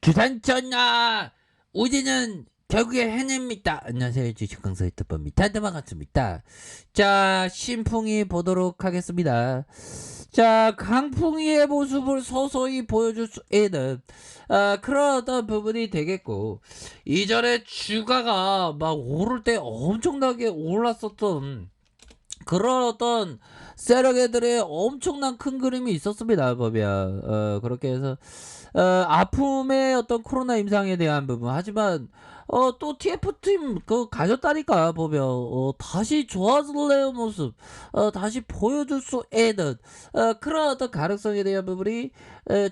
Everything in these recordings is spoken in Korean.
주산전나 우리는 결국에 해냅니다. 안녕하세요, 주식 강사 유튜버입니다. 반갑습니다. 자, 신풍이 보도록 하겠습니다. 자, 강풍이의 모습을 서서히 보여줄 수 있는 그런 어떤 부분이 되겠고, 이전에 주가가 막 오를 때 엄청나게 올랐었던 그런 어떤 세력애들의 엄청난 큰 그림이 있었습니다. 보면 그렇게 해서 아픔의 어떤 코로나 임상에 대한 부분, 하지만 또 TF팀 그거 가졌다니까. 보면 다시 좋아질래요 모습 다시 보여줄 수 있는 그런 어떤 가능성에 대한 부분이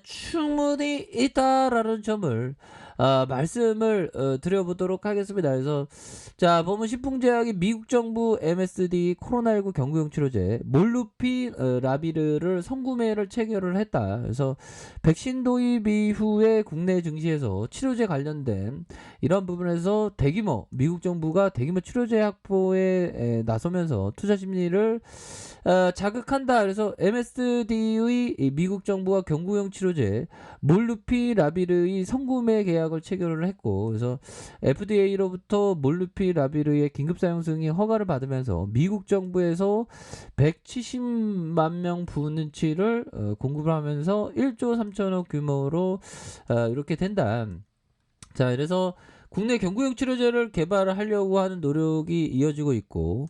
충분히 있다라는 점을 말씀을 드려보도록 하겠습니다. 그래서 자, 보면 신풍제약이 미국 정부 MSD 코로나19 경구용 치료제 몰루피라비르를 선구매를 체결을 했다. 그래서 백신 도입 이후에 국내 증시에서 치료제 관련된 이런 부분에서 대규모 미국 정부가 대규모 치료제 확보에 나서면서 투자 심리를 자극한다. 그래서 MSD의 미국 정부와 경구용 치료제 몰루피라비르의 선구매 계약을 체결을 했고, 그래서 FDA로부터 몰루피라비르의 긴급 사용 승인 허가를 받으면서 미국 정부에서 170만 명 분치를 공급을 하면서 1조 3천억 규모로 이렇게 된다. 자, 그래서 국내 경구용 치료제를 개발을 하려고 하는 노력이 이어지고 있고,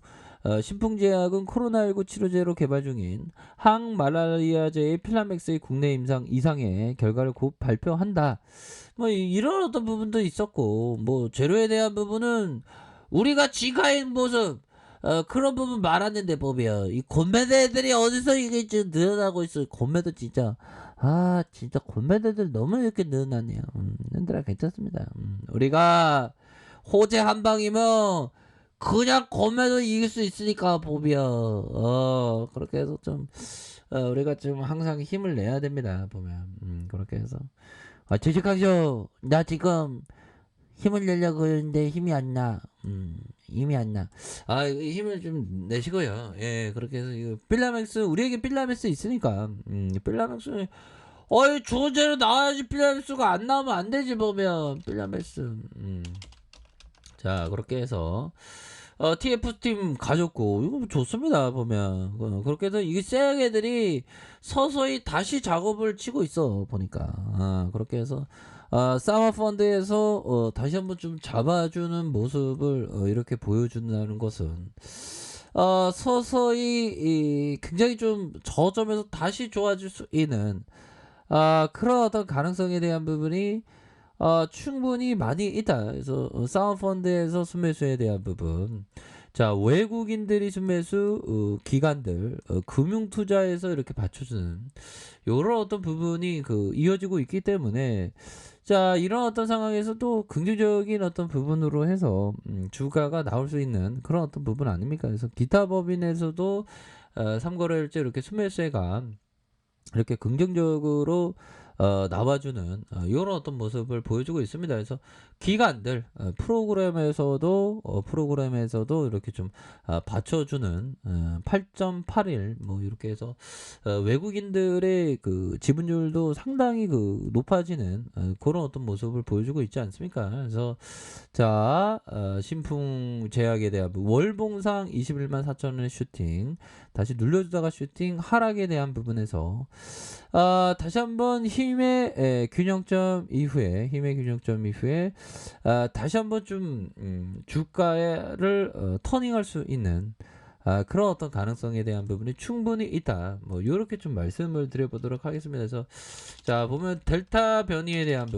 신풍제약은 코로나19 치료제로 개발 중인 항말라리아제의 필라맥스의 국내 임상 이상의 결과를 곧 발표한다. 뭐 이런 어떤 부분도 있었고, 뭐 재료에 대한 부분은 우리가 지가인 모습 그런 부분 말았는데, 보면 이 곤매대들이 어디서 이게 지금 늘어나고 있어. 곤매도 진짜 진짜 곤매대들 너무 이렇게 늘어나네요. 얘들아 괜찮습니다. 우리가 호재 한 방이면 그냥 곤매도 이길 수 있으니까, 보면 그렇게 해서 좀 우리가 좀 항상 힘을 내야 됩니다. 보면 그렇게 해서 주식하죠. 나 지금 힘을 내려고 했는데 힘이 안 나. 힘이 안 나. 이거 힘을 좀 내시고요. 예, 그렇게 해서 이거 필라맥스, 우리에게 필라맥스 있으니까. 필라맥스, 좋은 재료 나와야지. 필라맥스가 안 나오면 안 되지. 보면 필라맥스. 자, 그렇게 해서 TF팀 가졌고, 이거 좋습니다. 보면 그렇게 해서 이게 쎄 애들이 서서히 다시 작업을 치고 있어 보니까. 그렇게 해서 사마펀드에서 다시 한번 좀 잡아주는 모습을 이렇게 보여준다는 것은 서서히 굉장히 좀 저점에서 다시 좋아질 수 있는 그런 어떤 가능성에 대한 부분이 충분히 많이 있다. 그래서 사모펀드에서 순매수에 대한 부분, 자, 외국인들이 순매수, 기관들, 금융투자에서 이렇게 받쳐주는 요런 어떤 부분이 이어지고 있기 때문에, 자, 이런 어떤 상황에서도 긍정적인 어떤 부분으로 해서 주가가 나올 수 있는 그런 어떤 부분 아닙니까? 그래서 기타 법인에서도 3거래일째 이렇게 순매수가 이렇게 긍정적으로 나와주는 이런 어떤 모습을 보여주고 있습니다. 그래서 기관들 프로그램에서도 이렇게 좀 받쳐주는 8.81 뭐 이렇게 해서 외국인들의 지분율도 상당히 높아지는 그런 어떤 모습을 보여주고 있지 않습니까? 그래서 자, 신풍 제약에 대한 월봉상 21만 4천원의 슈팅 다시 눌려주다가 슈팅 하락에 대한 부분에서 다시 한번 힘의 균형점 이후에 다시 한번 좀 주가를 터닝할 수 있는 그런 어떤 가능성에 대한 부분이 충분히 있다. 뭐 이렇게 좀 말씀을 드려보도록 하겠습니다. 그래서 자, 보면 델타 변이에 대한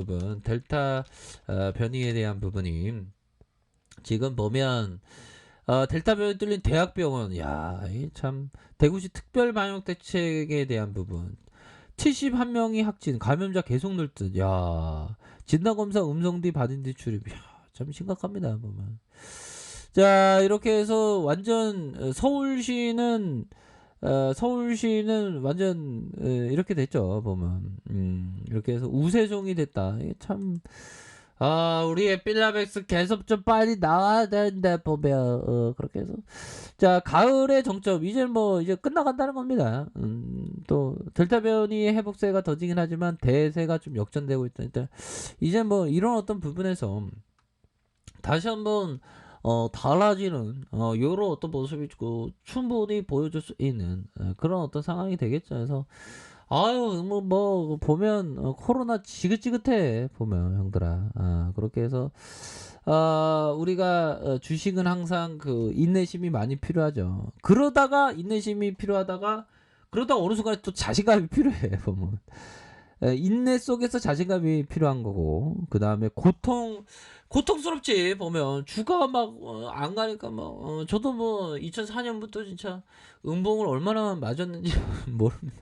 부분이 지금 보면 델타 변이 뚫린 대학병원, 야, 참 대구시 특별방역대책에 대한 부분, 71명이 확진, 감염자 계속 늘 듯. 야, 진단검사 음성 뒤 받은 뒤 출입. 야, 참 심각합니다. 보면. 자, 이렇게 해서 완전 서울시는 완전 이렇게 됐죠. 보면. 이렇게 해서 우세종이 됐다. 이게 참 우리의 필라백스 계속 좀 빨리 나와야 되는데 보면 그렇게 해서 자 가을의 정점 이제 뭐 이제 끝나간다는 겁니다. 또 델타 변이의 회복세가 더지긴 하지만 대세가 좀 역전되고 있다니까 이제 뭐 이런 어떤 부분에서 다시 한번 달라지는 요런 어떤 모습이 충분히 보여줄 수 있는 그런 어떤 상황이 되겠죠. 그래서 아유 뭐 보면 코로나 지긋지긋해 보면 형들아. 그렇게 해서 우리가 주식은 항상 그 인내심이 많이 필요하죠. 그러다가 인내심이 필요하다가 그러다가 어느 순간에 또 자신감이 필요해 보면. 인내 속에서 자신감이 필요한 거고 그다음에 고통스럽지 보면 주가가 막 안 가니까 막 저도 뭐 2004년부터 진짜 음봉을 얼마나 맞았는지 모릅니다.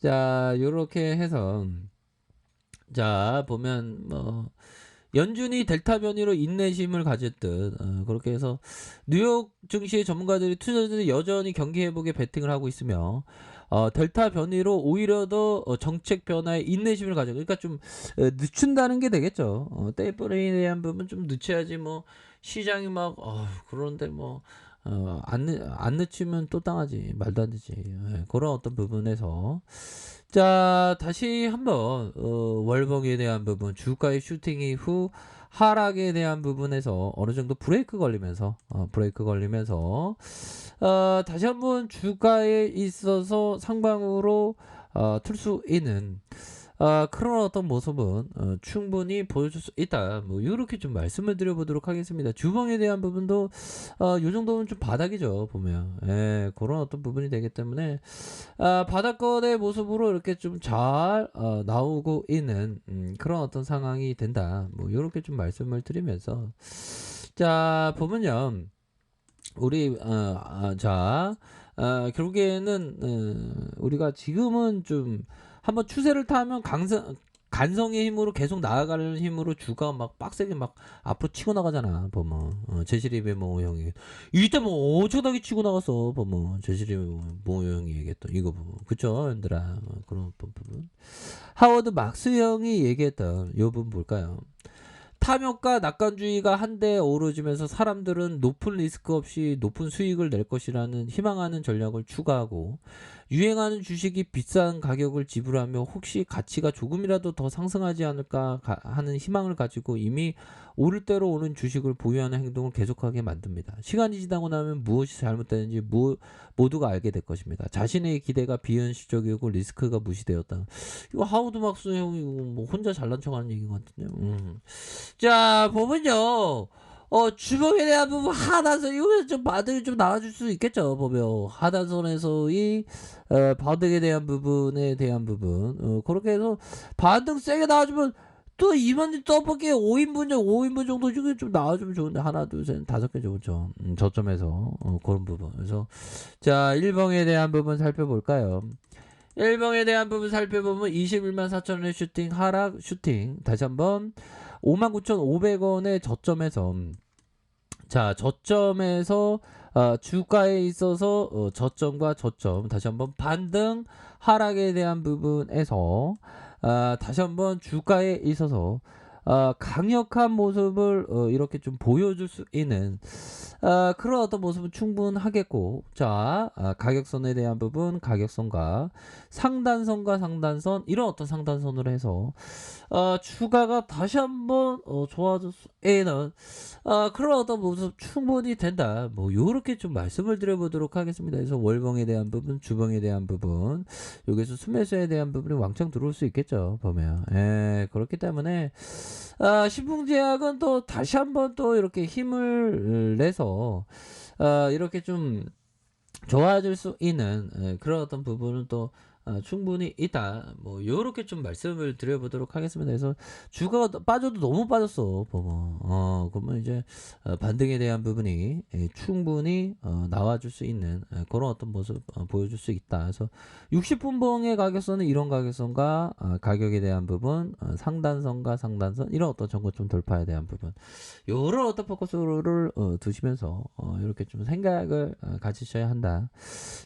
자 요렇게 해서 자 보면 뭐 연준이 델타 변이로 인내심을 가졌듯 그렇게 해서 뉴욕 증시의 전문가들이 투자자들이 여전히 경기 회복에 베팅을 하고 있으며 델타 변이로 오히려 더 정책 변화에 인내심을 가져 그러니까 좀 늦춘다는 게 되겠죠. 때에 대한 부분 좀 늦춰야지 뭐 시장이 막 그런데 뭐 안 늦추면 또 당하지 말도 안 되지. 그런 어떤 부분에서 자 다시 한번 월봉에 대한 부분 주가의 슈팅 이후 하락에 대한 부분에서 어느 정도 브레이크 걸리면서 다시 한번 주가에 있어서 상방으로 틀 수 있는 그런 어떤 모습은 충분히 보여줄 수 있다. 뭐 이렇게 좀 말씀을 드려보도록 하겠습니다. 주봉에 대한 부분도 요 정도면 좀 바닥이죠 보면. 그런 어떤 부분이 되기 때문에 바닥권의 모습으로 이렇게 좀 잘 나오고 있는 그런 어떤 상황이 된다. 뭐 이렇게 좀 말씀을 드리면서 자 보면요. 우리 결국에는 우리가 지금은 좀 한번 추세를 타면 간성의 힘으로 계속 나아가는 힘으로 주가 막 빡세게 막 앞으로 치고 나가잖아 보면 제시립의 모 형이 이때 뭐 엄청나게 치고 나갔어 보면 제시립의 모 형이 얘기했던 이거 보면 그쵸 얘들아 그런 부분 하워드 막스 형이 얘기했던 요 부분 볼까요? 탐욕과 낙관주의가 한데 어우러지면서 사람들은 높은 리스크 없이 높은 수익을 낼 것이라는 희망하는 전략을 추가하고 유행하는 주식이 비싼 가격을 지불하며 혹시 가치가 조금이라도 더 상승하지 않을까 하는 희망을 가지고 이미 오를 대로 오는 주식을 보유하는 행동을 계속하게 만듭니다. 시간이 지나고 나면 무엇이 잘못되는지 모두가 알게 될 것입니다. 자신의 기대가 비현실적이고 리스크가 무시되었다. 이거 하우드 막스 형이 뭐 혼자 잘난 척하는 얘기인 것 같은데요. 자 보면요. 주먹에 대한 부분 하단선 이거 좀 바닥이 좀 나와줄 수 있겠죠 보면 하단선에서의 바닥에 대한 부분에 대한 부분 그렇게 해서 반등 세게 나와주면 또 이번 떡볶이 5인분 정도 중에 좀 나와주면 좋은데 하나 둘셋 다섯 개 좋죠. 저점에서 그런 부분 그래서 자 일봉에 대한 부분 살펴볼까요? 일봉에 대한 부분 살펴보면 21만 4천원의 슈팅 하락 슈팅 다시 한번 59,500원의 저점에서 자 저점에서 주가에 있어서 저점과 저점 다시 한번 반등 하락에 대한 부분에서 다시 한번 주가에 있어서 강력한 모습을 이렇게 좀 보여줄 수 있는 그런 어떤 모습은 충분하겠고 자 가격선에 대한 부분 가격선과 상단선 이런 어떤 상단선으로 해서 주가가 다시 한번 좋아질 수 있는 그런 어떤 모습 충분히 된다. 뭐 요렇게 좀 말씀을 드려보도록 하겠습니다. 그래서 월봉에 대한 부분, 주봉에 대한 부분, 여기서 수매수에 대한 부분이 왕창 들어올 수 있겠죠. 보면 그렇기 때문에 신풍제약은 또 다시 한번 또 이렇게 힘을 내서 이렇게 좀 좋아질 수 있는 그런 어떤 부분은 또 충분히 있다. 뭐 요렇게 좀 말씀을 드려보도록 하겠습니다. 그래서 주가가 빠져도 너무 빠졌어. 보면 그러면 이제 반등에 대한 부분이 충분히 나와줄 수 있는 그런 어떤 모습 보여줄 수 있다. 그래서 60분봉의 가격선은 이런 가격선과 가격에 대한 부분, 상단선과 상단선 이런 어떤 전고점 돌파에 대한 부분, 요런 어떤 포커스를 두시면서 이렇게 좀 생각을 가지셔야 한다.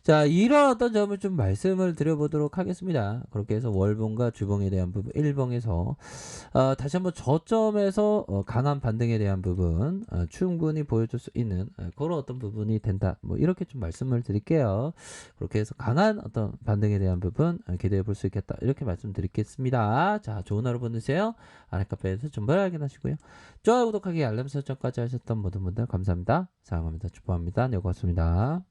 자, 이런 어떤 점을 좀 말씀을 드려보도록 보도록 하겠습니다. 그렇게 해서 월봉과 주봉에 대한 부분, 일봉에서 다시 한번 저점에서 강한 반등에 대한 부분 충분히 보여줄 수 있는 그런 어떤 부분이 된다. 뭐 이렇게 좀 말씀을 드릴게요. 그렇게 해서 강한 어떤 반등에 대한 부분 기대해 볼 수 있겠다. 이렇게 말씀드리겠습니다. 자, 좋은 하루 보내세요. 아랫카페에서 정보를 확인하시고요. 좋아요, 구독하기, 알람 설정까지 하셨던 모든 분들 감사합니다. 사랑합니다. 축복합니다. 네, 고맙습니다.